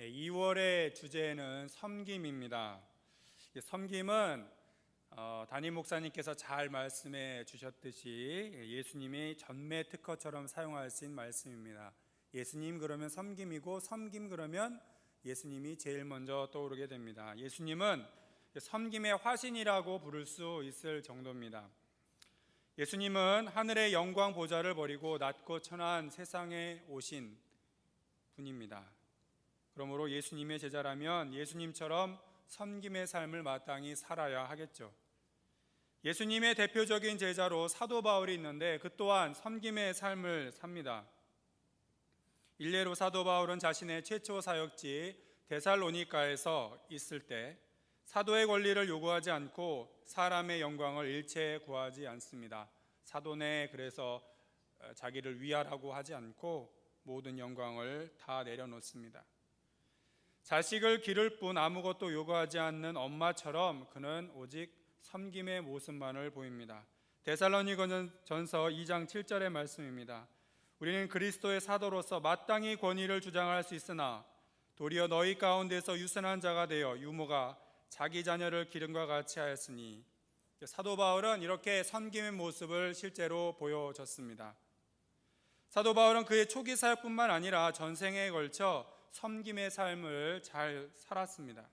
2월의 주제는 섬김입니다. 섬김은 담임 목사님께서 잘 말씀해 주셨듯이 예수님이 전매 특허처럼 사용하신 말씀입니다. 예수님 그러면 섬김이고, 섬김 그러면 예수님이 제일 먼저 떠오르게 됩니다. 예수님은 섬김의 화신이라고 부를 수 있을 정도입니다. 예수님은 하늘의 영광 보좌를 버리고 낮고 천한 세상에 오신 분입니다. 그러므로 예수님의 제자라면 예수님처럼 섬김의 삶을 마땅히 살아야 하겠죠. 예수님의 대표적인 제자로 사도 바울이 있는데 그 또한 섬김의 삶을 삽니다. 일례로 사도 바울은 자신의 최초 사역지 데살로니가에서 있을 때 사도의 권리를 요구하지 않고 사람의 영광을 일체 구하지 않습니다. 사도네 그래서 자기를 위하라고 하지 않고 모든 영광을 다 내려놓습니다. 자식을 기를 뿐 아무것도 요구하지 않는 엄마처럼 그는 오직 섬김의 모습만을 보입니다. 데살로니가전서 2장 7절의 말씀입니다. 우리는 그리스도의 사도로서 마땅히 권위를 주장할 수 있으나 도리어 너희 가운데서 유선한 자가 되어 유모가 자기 자녀를 기름과 같이 하였으니, 사도 바울은 이렇게 섬김의 모습을 실제로 보여줬습니다. 사도 바울은 그의 초기 사역뿐만 아니라 전생에 걸쳐 섬김의 삶을 잘 살았습니다.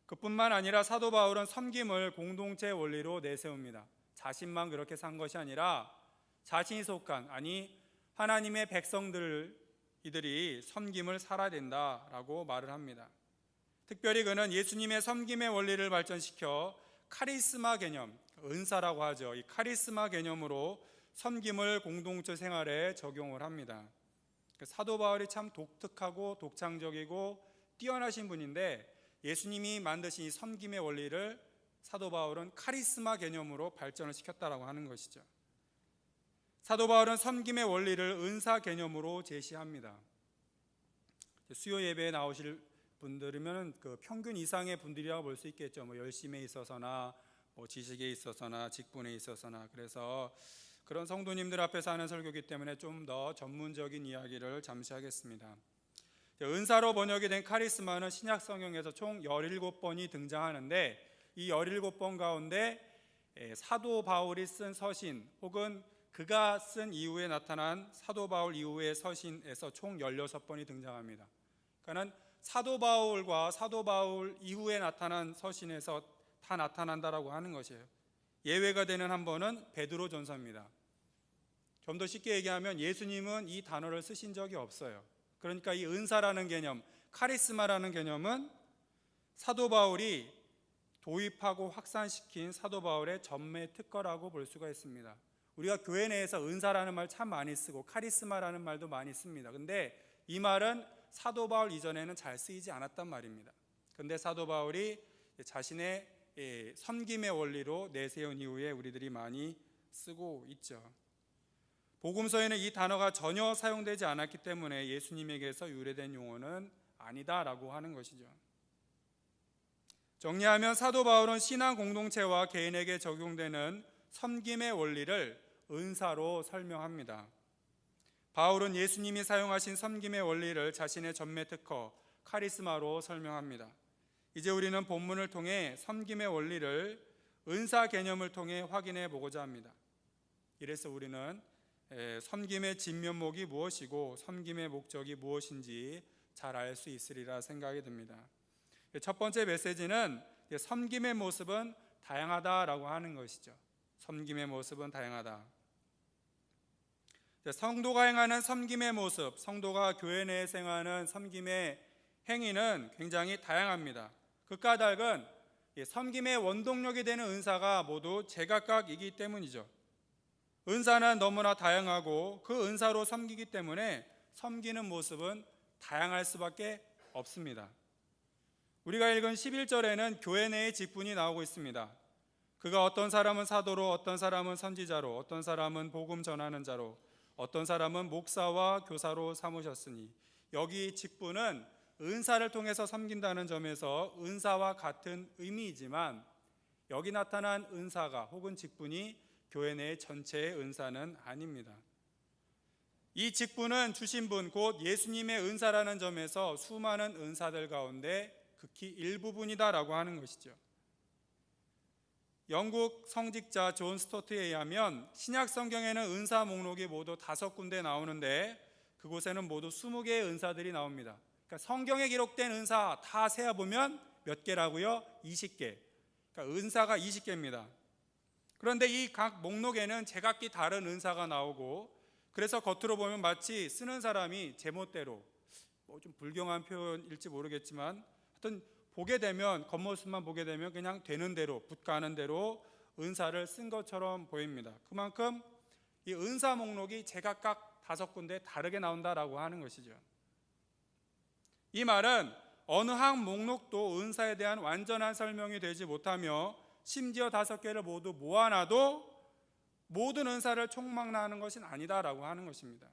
그뿐만 아니라 사도 바울은 섬김을 공동체 원리로 내세웁니다. 자신만 그렇게 산 것이 아니라 자신이 속한, 하나님의 백성들 이들이 섬김을 살아야 된다라고 말을 합니다. 특별히 그는 예수님의 섬김의 원리를 발전시켜 카리스마 개념, 은사라고 하죠. 이 카리스마 개념으로 섬김을 공동체 생활에 적용을 합니다. 사도 바울이 참 독특하고 독창적이고 뛰어나신 분인데 예수님이 만드신 이 섬김의 원리를 사도 바울은 카리스마 개념으로 발전을 시켰다라고 하는 것이죠. 사도 바울은 섬김의 원리를 은사 개념으로 제시합니다. 수요 예배에 나오실 분들이면 그 평균 이상의 분들이라고 볼 수 있겠죠. 열심에 있어서나 지식에 있어서나 직분에 있어서나. 그래서 그런 성도님들 앞에서 하는 설교이기 때문에 좀 더 전문적인 이야기를 잠시 하겠습니다. 은사로 번역이 된 카리스마는 신약 성경에서 총 17번이 등장하는데 이 17번 가운데 사도 바울이 쓴 서신 혹은 그가 쓴 이후에 나타난 사도 바울 이후의 서신에서 총 16번이 등장합니다. 그러니까 사도 바울과 사도 바울 이후에 나타난 서신에서 다 나타난다라고 하는 것이에요. 예외가 되는 한 번은 베드로 전서입니다. 좀 더 쉽게 얘기하면 예수님은 이 단어를 쓰신 적이 없어요. 그러니까 이 은사라는 개념, 카리스마라는 개념은 사도 바울이 도입하고 확산시킨 사도 바울의 전매 특허라고 볼 수가 있습니다. 우리가 교회 내에서 은사라는 말 참 많이 쓰고 카리스마라는 말도 많이 씁니다. 근데 이 말은 사도 바울 이전에는 잘 쓰이지 않았단 말입니다. 근데 사도 바울이 자신의 섬김의 원리로 내세운 이후에 우리들이 많이 쓰고 있죠. 복음서에는 이 단어가 전혀 사용되지 않았기 때문에 예수님에게서 유래된 용어는 아니다라고 하는 것이죠. 정리하면 사도 바울은 신앙 공동체와 개인에게 적용되는 섬김의 원리를 은사로 설명합니다. 바울은 예수님이 사용하신 섬김의 원리를 자신의 전매 특허, 카리스마로 설명합니다. 이제 우리는 본문을 통해 섬김의 원리를 은사 개념을 통해 확인해 보고자 합니다. 이래서 우리는 섬김의 진면목이 무엇이고 섬김의 목적이 무엇인지 잘 알 수 있으리라 생각이 듭니다. 첫 번째 메시지는 섬김의 모습은 다양하다라고 하는 것이죠. 섬김의 모습은 다양하다. 성도가 행하는 섬김의 모습, 성도가 교회 내에서 행하는 섬김의 행위는 굉장히 다양합니다. 그 까닭은 섬김의 원동력이 되는 은사가 모두 제각각이기 때문이죠. 은사는 너무나 다양하고 그 은사로 섬기기 때문에 섬기는 모습은 다양할 수밖에 없습니다. 우리가 읽은 11절에는 교회 내의 직분이 나오고 있습니다. 그가 어떤 사람은 사도로, 어떤 사람은 선지자로, 어떤 사람은 복음 전하는 자로, 어떤 사람은 목사와 교사로 삼으셨으니, 여기 직분은 은사를 통해서 섬긴다는 점에서 은사와 같은 의미이지만 여기 나타난 은사가 혹은 직분이 교회 내 전체의 은사는 아닙니다. 이 직분은 주신 분 곧 예수님의 은사라는 점에서 수많은 은사들 가운데 극히 일부분이다라고 하는 것이죠. 영국 성직자 존 스토트에 의하면 신약 성경에는 은사 목록이 모두 5군데 나오는데 그곳에는 모두 20개의 은사들이 나옵니다. 그러니까 성경에 기록된 은사 다 세어보면 몇 개라고요? 20개. 그러니까 은사가 20개입니다. 그런데 이 각 목록에는 제각기 다른 은사가 나오고, 그래서 겉으로 보면 마치 쓰는 사람이 제멋대로, 좀 불경한 표현일지 모르겠지만 하여튼 보게 되면, 겉모습만 보게 되면 그냥 되는 대로, 붓가는 대로 은사를 쓴 것처럼 보입니다. 그만큼 이 은사 목록이 제각각 5군데 다르게 나온다라고 하는 것이죠. 이 말은 어느 한 목록도 은사에 대한 완전한 설명이 되지 못하며 심지어 5개를 모두 모아놔도 모든 은사를 총망라하는 것은 아니다라고 하는 것입니다.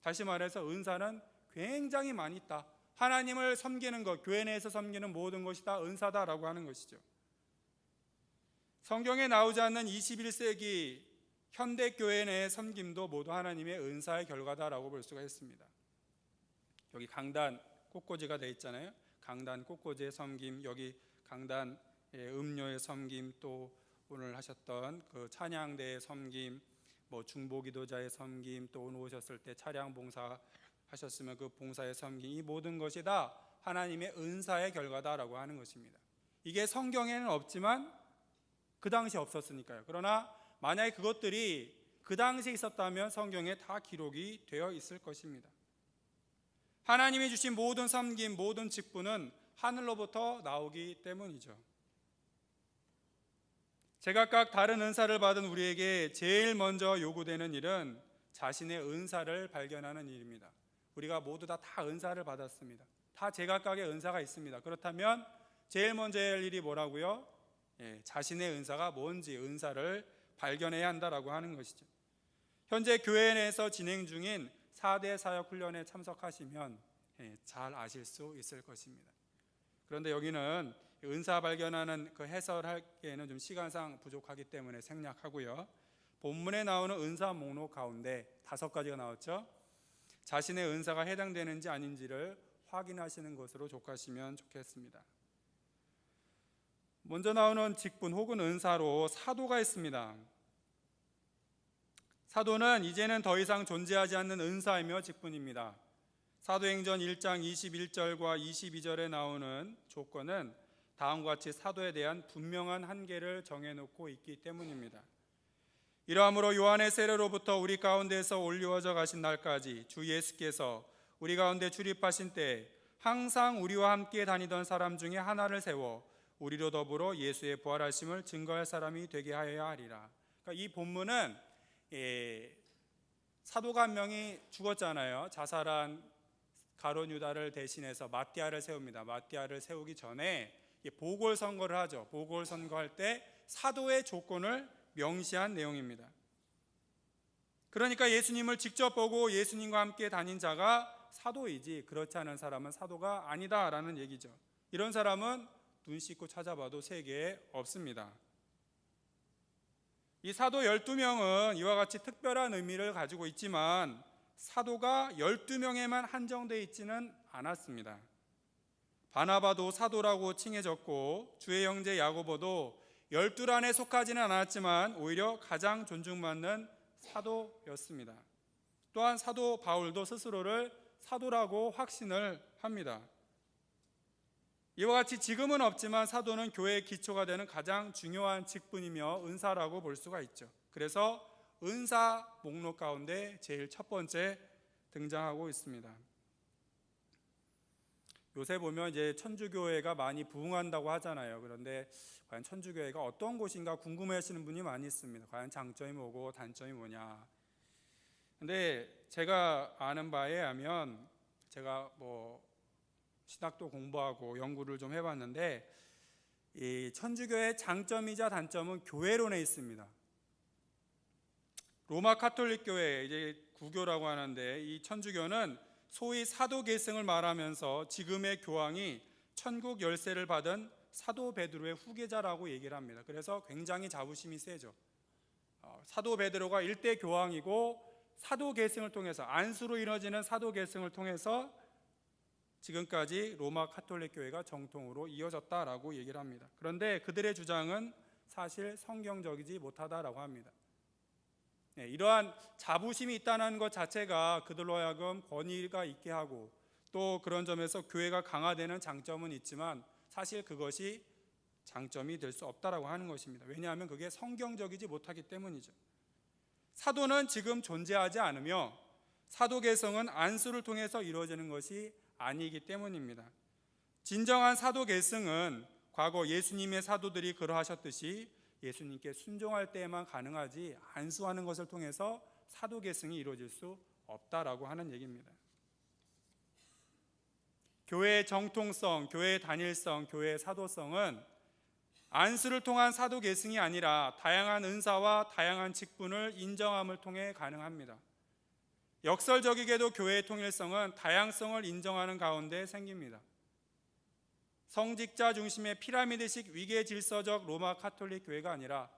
다시 말해서 은사는 굉장히 많이 있다. 하나님을 섬기는 것, 교회 내에서 섬기는 모든 것이 다 은사다라고 하는 것이죠. 성경에 나오지 않는 21세기 현대교회 내의 섬김도 모두 하나님의 은사의 결과다라고 볼 수가 있습니다. 여기 강단 꽃꽂이가 되어 있잖아요. 강단 꽃꽂이의 섬김, 여기 강단 음료의 섬김, 또 오늘 하셨던 그 찬양대의 섬김, 중보기도자의 섬김, 또 오늘 오셨을 때 차량 봉사 하셨으면 그 봉사의 섬김, 이 모든 것이 다 하나님의 은사의 결과다라고 하는 것입니다. 이게 성경에는 없지만 그 당시 없었으니까요. 그러나 만약에 그것들이 그 당시에 있었다면 성경에 다 기록이 되어 있을 것입니다. 하나님이 주신 모든 섬김, 모든 직분은 하늘로부터 나오기 때문이죠. 제각각 다른 은사를 받은 우리에게 제일 먼저 요구되는 일은 자신의 은사를 발견하는 일입니다. 우리가 모두 다 은사를 받았습니다. 다 제각각의 은사가 있습니다. 그렇다면 제일 먼저 해야 할 일이 뭐라고요? 자신의 은사가 뭔지 은사를 발견해야 한다라고 하는 것이죠. 현재 교회 내에서 진행 중인 4대 사역훈련에 참석하시면 잘 아실 수 있을 것입니다. 그런데 여기는 은사 발견하는 그 해설하기에는 좀 시간상 부족하기 때문에 생략하고요. 본문에 나오는 은사 목록 가운데 5가지가 나왔죠. 자신의 은사가 해당되는지 아닌지를 확인하시는 것으로 족하시면 좋겠습니다. 먼저 나오는 직분 혹은 은사로 사도가 있습니다. 사도는 이제는 더 이상 존재하지 않는 은사이며 직분입니다. 사도행전 1장 21절과 22절에 나오는 조건은 다음과 같이 사도에 대한 분명한 한계를 정해놓고 있기 때문입니다. 이러함으로 요한의 세례로부터 우리 가운데에서 올리워져 가신 날까지 주 예수께서 우리 가운데 출입하신 때에 항상 우리와 함께 다니던 사람 중에 하나를 세워 우리로 더불어 예수의 부활하심을 증거할 사람이 되게 하여야 하리라. 그러니까 이 본문은 사도가 한 명이 죽었잖아요. 자살한 가룟 유다를 대신해서 마띠아를 세웁니다. 마띠아를 세우기 전에 보궐선거를 하죠. 보궐선거할 때 사도의 조건을 명시한 내용입니다. 그러니까 예수님을 직접 보고 예수님과 함께 다닌 자가 사도이지 그렇지 않은 사람은 사도가 아니다라는 얘기죠. 이런 사람은 눈 씻고 찾아봐도 세계에 없습니다. 이 사도 12명은 이와 같이 특별한 의미를 가지고 있지만 사도가 12명에만 한정되어 있지는 않았습니다. 바나바도 사도라고 칭해졌고 주의 형제 야고보도 12 안에 속하지는 않았지만 오히려 가장 존중받는 사도였습니다. 또한 사도 바울도 스스로를 사도라고 확신을 합니다. 이와 같이 지금은 없지만 사도는 교회의 기초가 되는 가장 중요한 직분이며 은사라고 볼 수가 있죠. 그래서 은사 목록 가운데 제일 첫 번째 등장하고 있습니다. 요새 보면 이제 천주교회가 많이 부흥한다고 하잖아요. 그런데 과연 천주교회가 어떤 곳인가 궁금해하시는 분이 많이 있습니다. 과연 장점이 뭐고 단점이 뭐냐. 근데 제가 아는 바에 하면 제가 신학도 공부하고 연구를 좀 해봤는데 이 천주교의 장점이자 단점은 교회론에 있습니다. 로마 카톨릭 교회, 이제 구교라고 하는데 이 천주교는 소위 사도 계승을 말하면서 지금의 교황이 천국 열쇠를 받은 사도 베드로의 후계자라고 얘기를 합니다. 그래서 굉장히 자부심이 세죠. 사도 베드로가 1대 교황이고 사도 계승을 통해서, 안수로 이루어지는 사도 계승을 통해서 지금까지 로마 카톨릭 교회가 정통으로 이어졌다라고 얘기를 합니다. 그런데 그들의 주장은 사실 성경적이지 못하다라고 합니다. 이러한 자부심이 있다는 것 자체가 그들로 하여금 권위가 있게 하고, 또 그런 점에서 교회가 강화되는 장점은 있지만 사실 그것이 장점이 될 수 없다라고 하는 것입니다. 왜냐하면 그게 성경적이지 못하기 때문이죠. 사도는 지금 존재하지 않으며 사도 계승은 안수를 통해서 이루어지는 것이 아니기 때문입니다. 진정한 사도 계승은 과거 예수님의 사도들이 그러하셨듯이 예수님께 순종할 때에만 가능하지, 안수하는 것을 통해서 사도 계승이 이루어질 수 없다라고 하는 얘기입니다. 교회의 정통성, 교회의 단일성, 교회의 사도성은 안수를 통한 사도 계승이 아니라 다양한 은사와 다양한 직분을 인정함을 통해 가능합니다. 역설적이게도 교회의 통일성은 다양성을 인정하는 가운데 생깁니다. 성직자 중심의 피라미드식 위계 질서적 로마 카톨릭 교회가 아니라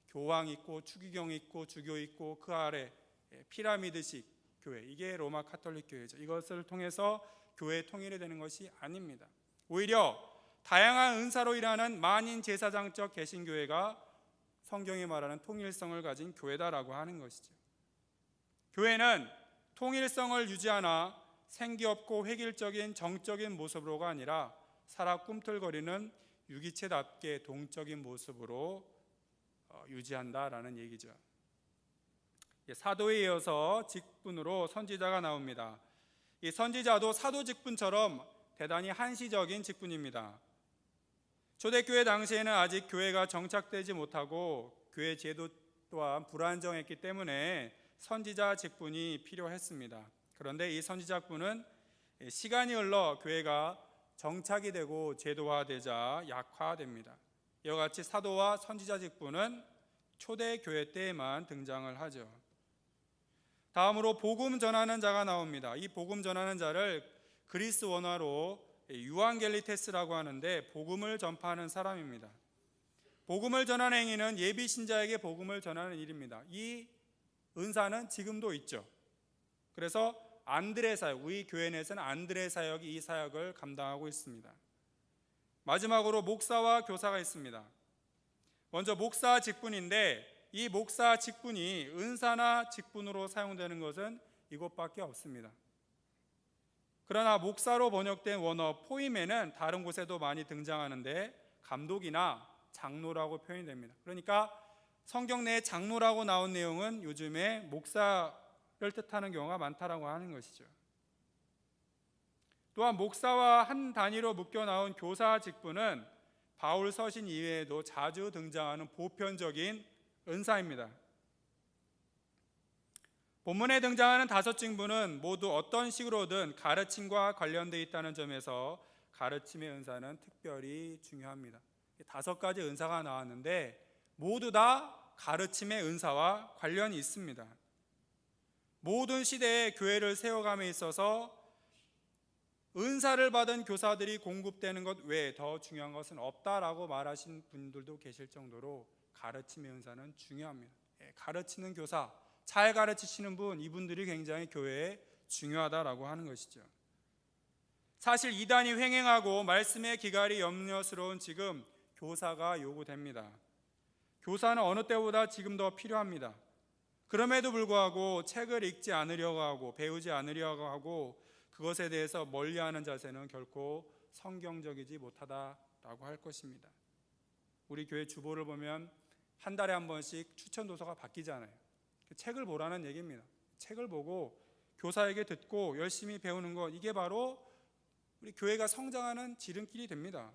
교황 있고 추기경 있고 주교 있고 그 아래 피라미드식 교회, 이게 로마 카톨릭 교회죠. 이것을 통해서 교회의 통일이 되는 것이 아닙니다. 오히려 다양한 은사로 일하는 만인 제사장적 개신교회가 성경이 말하는 통일성을 가진 교회다라고 하는 것이죠. 교회는 통일성을 유지하나 생기없고 획일적인 정적인 모습으로가 아니라 살아 꿈틀거리는 유기체답게 동적인 모습으로 유지한다라는 얘기죠. 사도에 이어서 직분으로 선지자가 나옵니다. 이 선지자도 사도 직분처럼 대단히 한시적인 직분입니다. 초대교회 당시에는 아직 교회가 정착되지 못하고 교회 제도 또한 불안정했기 때문에 선지자 직분이 필요했습니다. 그런데 이 선지자분은 시간이 흘러 교회가 정착이 되고 제도화되자 약화됩니다. 이와 같이 사도와 선지자 직분은 초대교회 때에만 등장을 하죠. 다음으로 복음 전하는 자가 나옵니다. 이 복음 전하는 자를 그리스 원어로 유앙겔리테스라고 하는데 복음을 전파하는 사람입니다. 복음을 전하는 행위는 예비 신자에게 복음을 전하는 일입니다. 이 은사는 지금도 있죠. 그래서 안드레 사역, 우리 교회 내에서는 안드레 사역이 이 사역을 감당하고 있습니다. 마지막으로 목사와 교사가 있습니다. 먼저 목사 직분인데 이 목사 직분이 은사나 직분으로 사용되는 것은 이것밖에 없습니다. 그러나 목사로 번역된 원어 포이메는 다른 곳에도 많이 등장하는데 감독이나 장로라고 표현이 됩니다. 그러니까 성경 내에 장로라고 나온 내용은 요즘에 목사를 뜻하는 경우가 많다라고 하는 것이죠. 또한 목사와 한 단위로 묶여 나온 교사 직분은 바울 서신 이외에도 자주 등장하는 보편적인 은사입니다. 본문에 등장하는 5 직분은 모두 어떤 식으로든 가르침과 관련되어 있다는 점에서 가르침의 은사는 특별히 중요합니다. 5가지 은사가 나왔는데 모두 다 가르침의 은사와 관련이 있습니다. 모든 시대에 교회를 세워감에 있어서 은사를 받은 교사들이 공급되는 것 외에 더 중요한 것은 없다라고 말하신 분들도 계실 정도로 가르침의 은사는 중요합니다. 가르치는 교사, 잘 가르치시는 분, 이분들이 굉장히 교회에 중요하다라고 하는 것이죠. 사실 이단이 횡행하고 말씀의 기갈이 염려스러운 지금 교사가 요구됩니다. 교사는 어느 때보다 지금 더 필요합니다. 그럼에도 불구하고 책을 읽지 않으려고 하고 배우지 않으려고 하고 그것에 대해서 멀리하는 자세는 결코 성경적이지 못하다라고 할 것입니다. 우리 교회 주보를 보면 한 달에 한 번씩 추천 도서가 바뀌잖아요. 책을 보라는 얘기입니다. 책을 보고 교사에게 듣고 열심히 배우는 것, 이게 바로 우리 교회가 성장하는 지름길이 됩니다.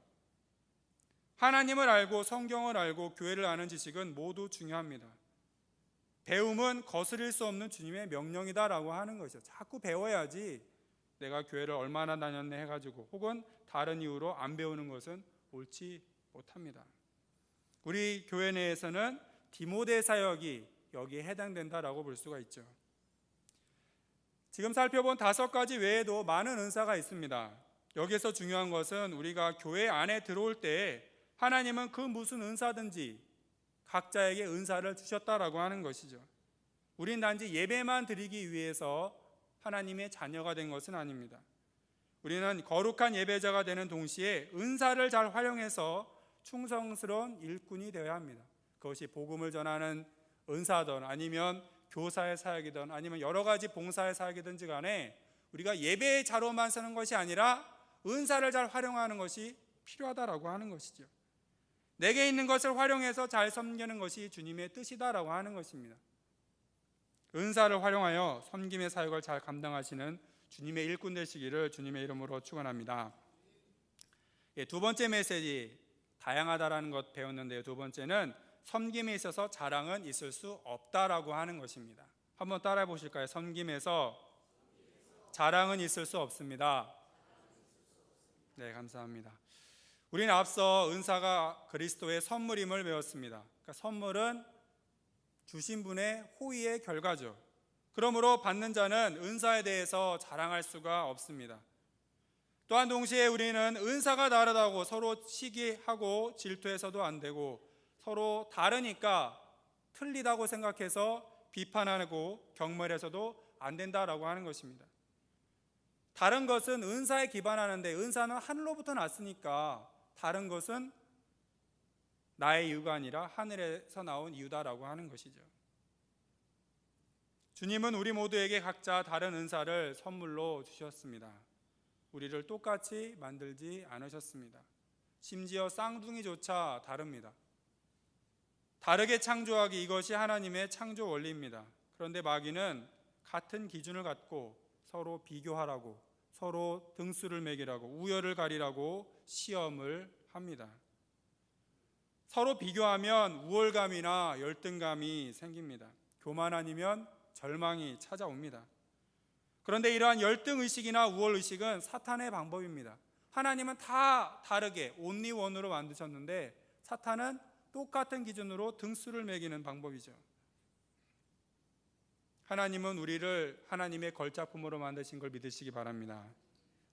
하나님을 알고 성경을 알고 교회를 아는 지식은 모두 중요합니다. 배움은 거스릴 수 없는 주님의 명령이다라고 하는 것이죠. 자꾸 배워야지 내가 교회를 얼마나 다녔네 해가지고 혹은 다른 이유로 안 배우는 것은 옳지 못합니다. 우리 교회 내에서는 디모데 사역이 여기에 해당된다라고 볼 수가 있죠. 지금 살펴본 5가지 외에도 많은 은사가 있습니다. 여기서 중요한 것은 우리가 교회 안에 들어올 때 하나님은 그 무슨 은사든지 각자에게 은사를 주셨다라고 하는 것이죠. 우린 단지 예배만 드리기 위해서 하나님의 자녀가 된 것은 아닙니다. 우리는 거룩한 예배자가 되는 동시에 은사를 잘 활용해서 충성스러운 일꾼이 되어야 합니다. 그것이 복음을 전하는 은사든 아니면 교사의 사역이든 아니면 여러 가지 봉사의 사역이든지 간에 우리가 예배의 자로만 서는 것이 아니라 은사를 잘 활용하는 것이 필요하다라고 하는 것이죠. 내게 있는 것을 활용해서 잘 섬기는 것이 주님의 뜻이다라고 하는 것입니다. 은사를 활용하여 섬김의 사역을 잘 감당하시는 주님의 일꾼 되시기를 주님의 이름으로 축원합니다. 두 번째 메시지, 다양하다라는 것 배웠는데요. 두 번째는 섬김에 있어서 자랑은 있을 수 없다라고 하는 것입니다. 한번 따라해 보실까요? 섬김에서 자랑은 있을 수 없습니다. 네, 감사합니다. 우리는 앞서 은사가 그리스도의 선물임을 배웠습니다. 그러니까 선물은 주신 분의 호의의 결과죠. 그러므로 받는 자는 은사에 대해서 자랑할 수가 없습니다. 또한 동시에 우리는 은사가 다르다고 서로 시기하고 질투해서도 안 되고 서로 다르니까 틀리다고 생각해서 비판하고 경멸해서도 안 된다라고 하는 것입니다. 다른 것은 은사에 기반하는데 은사는 하늘로부터 났으니까 다른 것은 나의 이유가 아니라 하늘에서 나온 이유다라고 하는 것이죠. 주님은 우리 모두에게 각자 다른 은사를 선물로 주셨습니다. 우리를 똑같이 만들지 않으셨습니다. 심지어 쌍둥이조차 다릅니다. 다르게 창조하기, 이것이 하나님의 창조 원리입니다. 그런데 마귀는 같은 기준을 갖고 서로 비교하라고, 서로 등수를 매기라고, 우열을 가리라고 시험을 합니다. 서로 비교하면 우월감이나 열등감이 생깁니다. 교만 아니면 절망이 찾아옵니다. 그런데 이러한 열등의식이나 우월의식은 사탄의 방법입니다. 하나님은 다 다르게 온리 원으로 만드셨는데 사탄은 똑같은 기준으로 등수를 매기는 방법이죠. 하나님은 우리를 하나님의 걸작품으로 만드신 걸 믿으시기 바랍니다.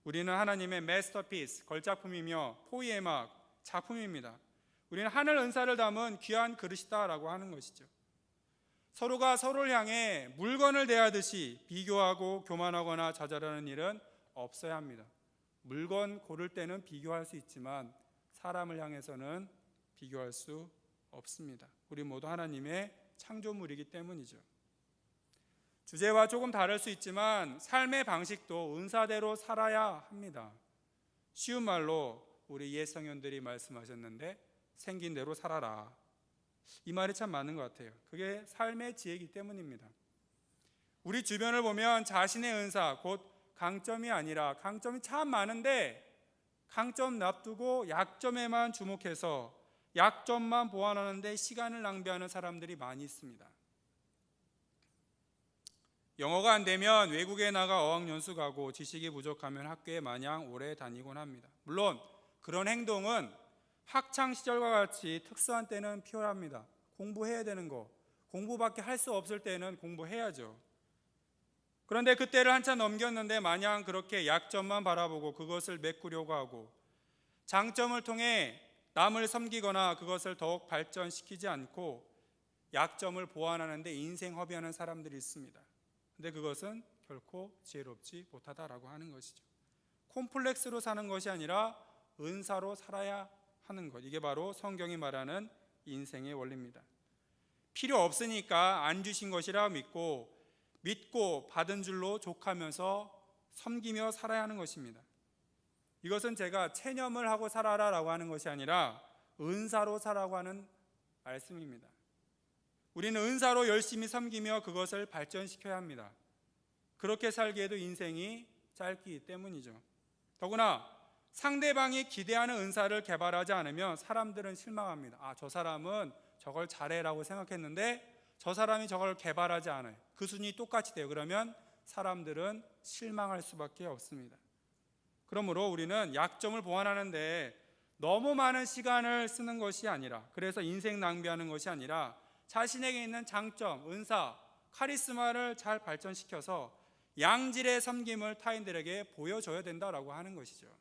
우리는 하나님의 마스터피스, 걸작품이며 포이에막, 작품입니다. 우리는 하늘 은사를 담은 귀한 그릇이다라고 하는 것이죠. 서로가 서로를 향해 물건을 대하듯이 비교하고 교만하거나 자잘하는 일은 없어야 합니다. 물건 고를 때는 비교할 수 있지만 사람을 향해서는 비교할 수 없습니다. 우리 모두 하나님의 창조물이기 때문이죠. 주제와 조금 다를 수 있지만 삶의 방식도 은사대로 살아야 합니다. 쉬운 말로 우리 옛 성현들이 말씀하셨는데 생긴 대로 살아라. 이 말이 참 맞는 것 같아요. 그게 삶의 지혜이기 때문입니다. 우리 주변을 보면 자신의 은사, 곧 강점이 아니라 강점이 참 많은데 강점 놔두고 약점에만 주목해서 약점만 보완하는데 시간을 낭비하는 사람들이 많이 있습니다. 영어가 안 되면 외국에 나가 어학연수 가고 지식이 부족하면 학교에 마냥 오래 다니곤 합니다. 물론 그런 행동은 학창시절과 같이 특수한 때는 필요합니다. 공부해야 되는 거, 공부밖에 할 수 없을 때는 공부해야죠. 그런데 그때를 한참 넘겼는데 마냥 그렇게 약점만 바라보고 그것을 메꾸려고 하고 장점을 통해 남을 섬기거나 그것을 더욱 발전시키지 않고 약점을 보완하는 데 인생 허비하는 사람들이 있습니다. 근데 그것은 결코 지혜롭지 못하다라고 하는 것이죠. 콤플렉스로 사는 것이 아니라 은사로 살아야 하는 것, 이게 바로 성경이 말하는 인생의 원리입니다. 필요 없으니까 안 주신 것이라 믿고 받은 줄로 족하면서 섬기며 살아야 하는 것입니다. 이것은 제가 체념을 하고 살아라라고 하는 것이 아니라 은사로 살라고 하는 말씀입니다. 우리는 은사로 열심히 섬기며 그것을 발전시켜야 합니다. 그렇게 살기에도 인생이 짧기 때문이죠. 더구나 상대방이 기대하는 은사를 개발하지 않으면 사람들은 실망합니다. 저 사람은 저걸 잘해라고 생각했는데 저 사람이 저걸 개발하지 않아요. 그 순위 똑같이 돼요. 그러면 사람들은 실망할 수밖에 없습니다. 그러므로 우리는 약점을 보완하는데 너무 많은 시간을 쓰는 것이 아니라, 그래서 인생 낭비하는 것이 아니라 자신에게 있는 장점, 은사, 카리스마를 잘 발전시켜서 양질의 섬김을 타인들에게 보여줘야 된다라고 하는 것이죠.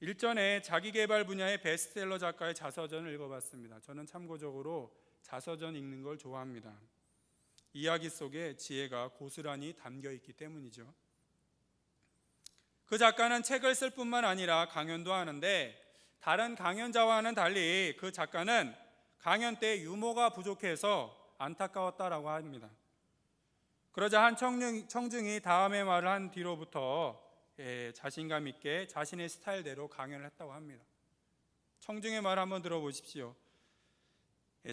일전에 자기개발 분야의 베스트셀러 작가의 자서전을 읽어봤습니다. 저는 참고적으로 자서전 읽는 걸 좋아합니다. 이야기 속에 지혜가 고스란히 담겨 있기 때문이죠. 그 작가는 책을 쓸 뿐만 아니라 강연도 하는데, 다른 강연자와는 달리 그 작가는 강연 때 유머가 부족해서 안타까웠다라고 합니다. 그러자 한 청중이 다음의 말을 한 뒤로부터 자신감 있게 자신의 스타일대로 강연을 했다고 합니다. 청중의 말 한번 들어보십시오.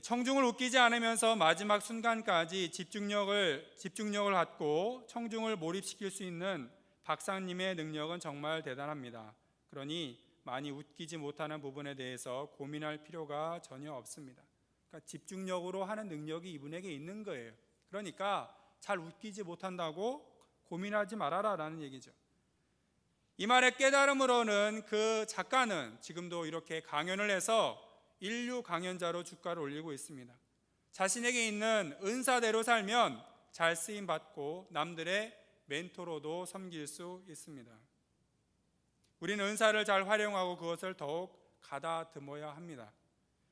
청중을 웃기지 않으면서 마지막 순간까지 집중력을 갖고 청중을 몰입시킬 수 있는 박사님의 능력은 정말 대단합니다. 그러니 많이 웃기지 못하는 부분에 대해서 고민할 필요가 전혀 없습니다. 그러니까 집중력으로 하는 능력이 이분에게 있는 거예요. 그러니까 잘 웃기지 못한다고 고민하지 말아라 라는 얘기죠. 이 말의 깨달음으로는 그 작가는 지금도 이렇게 강연을 해서 인류 강연자로 주가를 올리고 있습니다. 자신에게 있는 은사대로 살면 잘 쓰임받고 남들의 멘토로도 섬길 수 있습니다. 우리는 은사를 잘 활용하고 그것을 더욱 가다듬어야 합니다.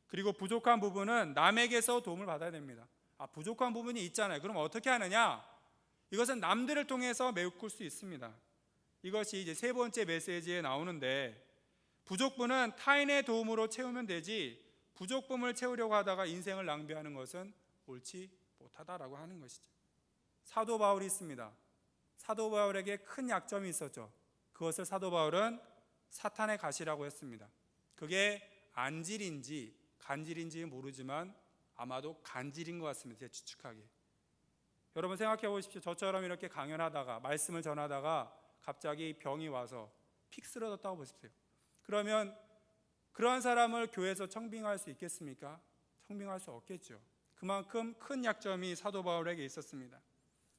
그리고 부족한 부분은 남에게서 도움을 받아야 됩니다. 부족한 부분이 있잖아요. 그럼 어떻게 하느냐? 이것은 남들을 통해서 메꿀 수 있습니다. 이것이 이제 세 번째 메시지에 나오는데, 부족분은 타인의 도움으로 채우면 되지 부족분을 채우려고 하다가 인생을 낭비하는 것은 옳지 못하다라고 하는 것이죠. 사도 바울이 있습니다. 사도 바울에게 큰 약점이 있었죠. 그것을 사도 바울은 사탄의 가시라고 했습니다. 그게 안질인지 간질인지 모르지만 아마도 간질인 것 같습니다. 제 추측하기에. 여러분 생각해 보십시오. 저처럼 이렇게 강연하다가 말씀을 전하다가 갑자기 병이 와서 픽 쓰러졌다고 보십시오. 그러면 그러한 사람을 교회에서 청빙할 수 있겠습니까? 청빙할 수 없겠죠. 그만큼 큰 약점이 사도 바울에게 있었습니다.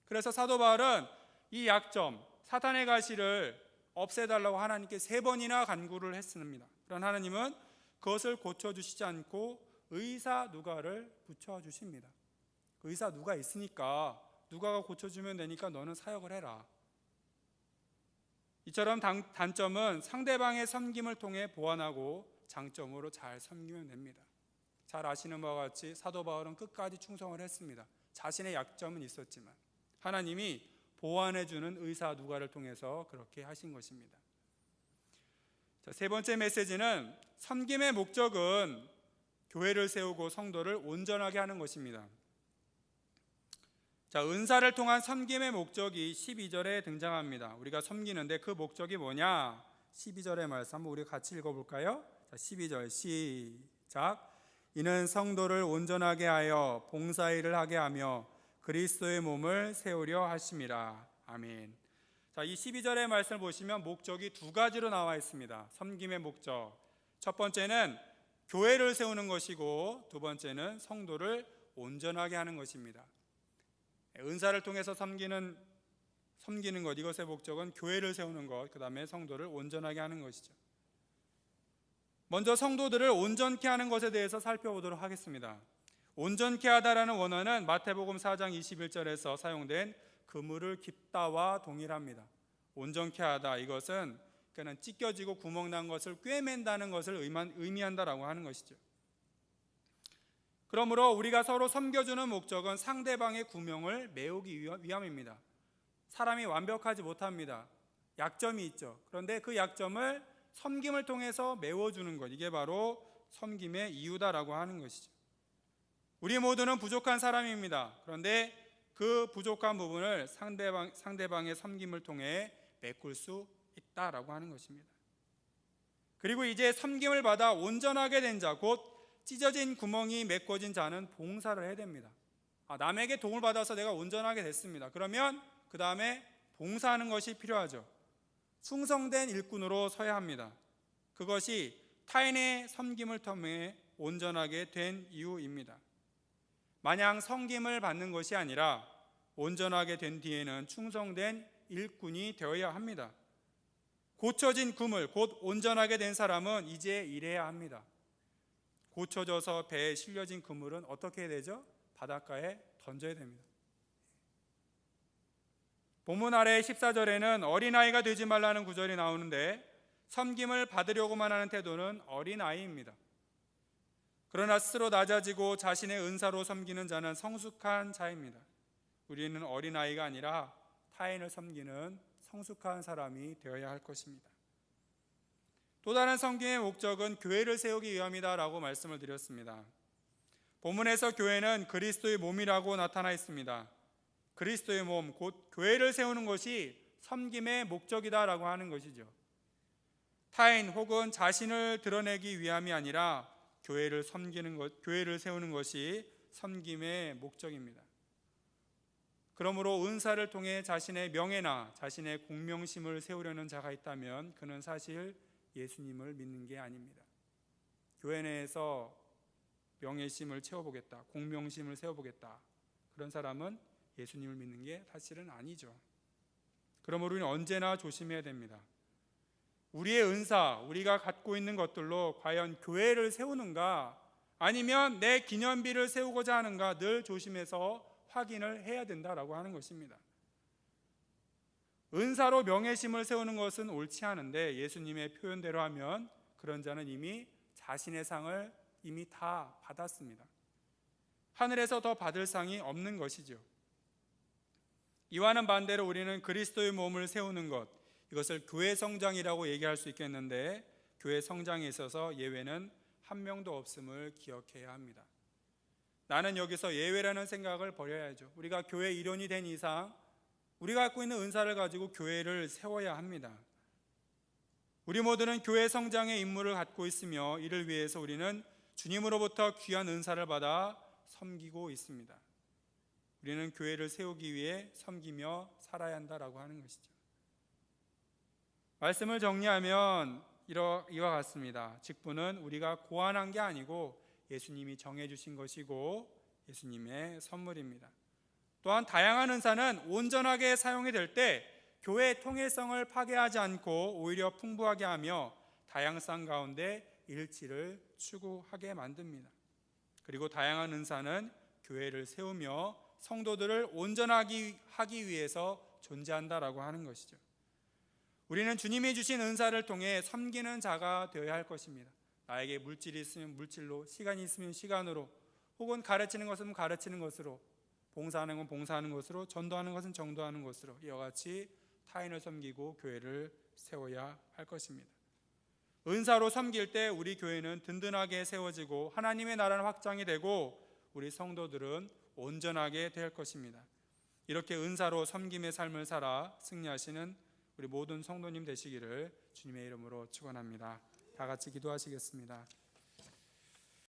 그래서 사도 바울은 이 약점, 사탄의 가시를 없애달라고 하나님께 3번이나 간구를 했습니다. 그런 하나님은 그것을 고쳐주시지 않고 의사 누가를 붙여주십니다. 의사 누가 있으니까 누가가 고쳐주면 되니까 너는 사역을 해라. 이처럼 단점은 상대방의 섬김을 통해 보완하고 장점으로 잘 섬기면 됩니다. 잘 아시는 바와 같이 사도 바울은 끝까지 충성을 했습니다. 자신의 약점은 있었지만 하나님이 보완해주는 의사 누가를 통해서 그렇게 하신 것입니다. 세 번째 메시지는 섬김의 목적은 교회를 세우고 성도를 온전하게 하는 것입니다. 은사를 통한 섬김의 목적이 12절에 등장합니다. 우리가 섬기는데 그 목적이 뭐냐? 12절의 말씀 한번 우리 같이 읽어볼까요? 12절 시작. 이는 성도를 온전하게 하여 봉사일을 하게 하며 그리스도의 몸을 세우려 하심이라. 아멘. 이 12절의 말씀을 보시면 목적이 2가지로 나와 있습니다. 섬김의 목적. 첫 번째는 교회를 세우는 것이고 두 번째는 성도를 온전하게 하는 것입니다. 은사를 통해서 섬기는 것, 이것의 목적은 교회를 세우는 것, 그 다음에 성도를 온전하게 하는 것이죠. 먼저 성도들을 온전케 하는 것에 대해서 살펴보도록 하겠습니다. 온전케 하다라는 원어는 마태복음 4장 21절에서 사용된 그물을 깁다와 동일합니다. 온전케 하다, 이것은 그러니까 찢겨지고 구멍 난 것을 꿰맨다는 것을 의미한다라고 하는 것이죠. 그러므로 우리가 서로 섬겨주는 목적은 상대방의 구멍을 메우기 위함입니다. 사람이 완벽하지 못합니다. 약점이 있죠. 그런데 그 약점을 섬김을 통해서 메워주는 것, 이게 바로 섬김의 이유다라고 하는 것이죠. 우리 모두는 부족한 사람입니다. 그런데 그 부족한 부분을 상대방의 섬김을 통해 메꿀 수 있다라고 하는 것입니다. 그리고 이제 섬김을 받아 온전하게 된 자, 곧 찢어진 구멍이 메꿔진 자는 봉사를 해야 됩니다. 남에게 도움을 받아서 내가 온전하게 됐습니다. 그러면 그 다음에 봉사하는 것이 필요하죠. 충성된 일꾼으로 서야 합니다. 그것이 타인의 섬김을 통해 온전하게 된 이유입니다. 마냥 섬김을 받는 것이 아니라 온전하게 된 뒤에는 충성된 일꾼이 되어야 합니다. 고쳐진 그물, 곧 온전하게 된 사람은 이제 일해야 합니다. 고쳐져서 배에 실려진 그물은 어떻게 해야 되죠? 바닷가에 던져야 됩니다. 본문 아래 14절에는 어린아이가 되지 말라는 구절이 나오는데 섬김을 받으려고만 하는 태도는 어린아이입니다. 그러나 스스로 낮아지고 자신의 은사로 섬기는 자는 성숙한 자입니다. 우리는 어린아이가 아니라 타인을 섬기는 성숙한 사람이 되어야 할 것입니다. 또 다른 섬김의 목적은 교회를 세우기 위함이다라고 말씀을 드렸습니다. 본문에서 교회는 그리스도의 몸이라고 나타나 있습니다. 그리스도의 몸, 곧 교회를 세우는 것이 섬김의 목적이다라고 하는 것이죠. 타인 혹은 자신을 드러내기 위함이 아니라 교회를 세우는 것이 섬김의 목적입니다. 그러므로 은사를 통해 자신의 명예나 자신의 공명심을 세우려는 자가 있다면 그는 사실 예수님을 믿는 게 아닙니다. 교회 내에서 명예심을 채워보겠다, 공명심을 세워보겠다, 그런 사람은 예수님을 믿는 게 사실은 아니죠. 그러므로 우리는 언제나 조심해야 됩니다. 우리의 은사, 우리가 갖고 있는 것들로 과연 교회를 세우는가, 아니면 내 기념비를 세우고자 하는가 늘 조심해서 확인을 해야 된다라고 하는 것입니다. 은사로 명예심을 세우는 것은 옳지 않은데 예수님의 표현대로 하면 그런 자는 이미 자신의 상을 이미 다 받았습니다. 하늘에서 더 받을 상이 없는 것이죠. 이와는 반대로 우리는 그리스도의 몸을 세우는 것, 이것을 교회 성장이라고 얘기할 수 있겠는데 교회 성장에 있어서 예외는 한 명도 없음을 기억해야 합니다. 나는 여기서 예외라는 생각을 버려야죠. 우리가 교회 일원이 된 이상 우리가 갖고 있는 은사를 가지고 교회를 세워야 합니다. 우리 모두는 교회 성장의 임무를 갖고 있으며 이를 위해서 우리는 주님으로부터 귀한 은사를 받아 섬기고 있습니다. 우리는 교회를 세우기 위해 섬기며 살아야 한다라고 하는 것이죠. 말씀을 정리하면 이와 같습니다. 직분은 우리가 고안한 게 아니고 예수님이 정해주신 것이고 예수님의 선물입니다. 또한 다양한 은사는 온전하게 사용이 될 때 교회의 통일성을 파괴하지 않고 오히려 풍부하게 하며 다양성 가운데 일치를 추구하게 만듭니다. 그리고 다양한 은사는 교회를 세우며 성도들을 온전하게 하기 위해서 존재한다라고 하는 것이죠. 우리는 주님이 주신 은사를 통해 섬기는 자가 되어야 할 것입니다. 나에게 물질이 있으면 물질로, 시간이 있으면 시간으로, 혹은 가르치는 것은 가르치는 것으로, 봉사하는 건 봉사하는 것으로, 전도하는 것은 전도하는 것으로 이와 같이 타인을 섬기고 교회를 세워야 할 것입니다. 은사로 섬길 때 우리 교회는 든든하게 세워지고 하나님의 나라는 확장이 되고 우리 성도들은 온전하게 될 것입니다. 이렇게 은사로 섬김의 삶을 살아 승리하시는 우리 모든 성도님 되시기를 주님의 이름으로 축원합니다. 다 같이 기도하시겠습니다.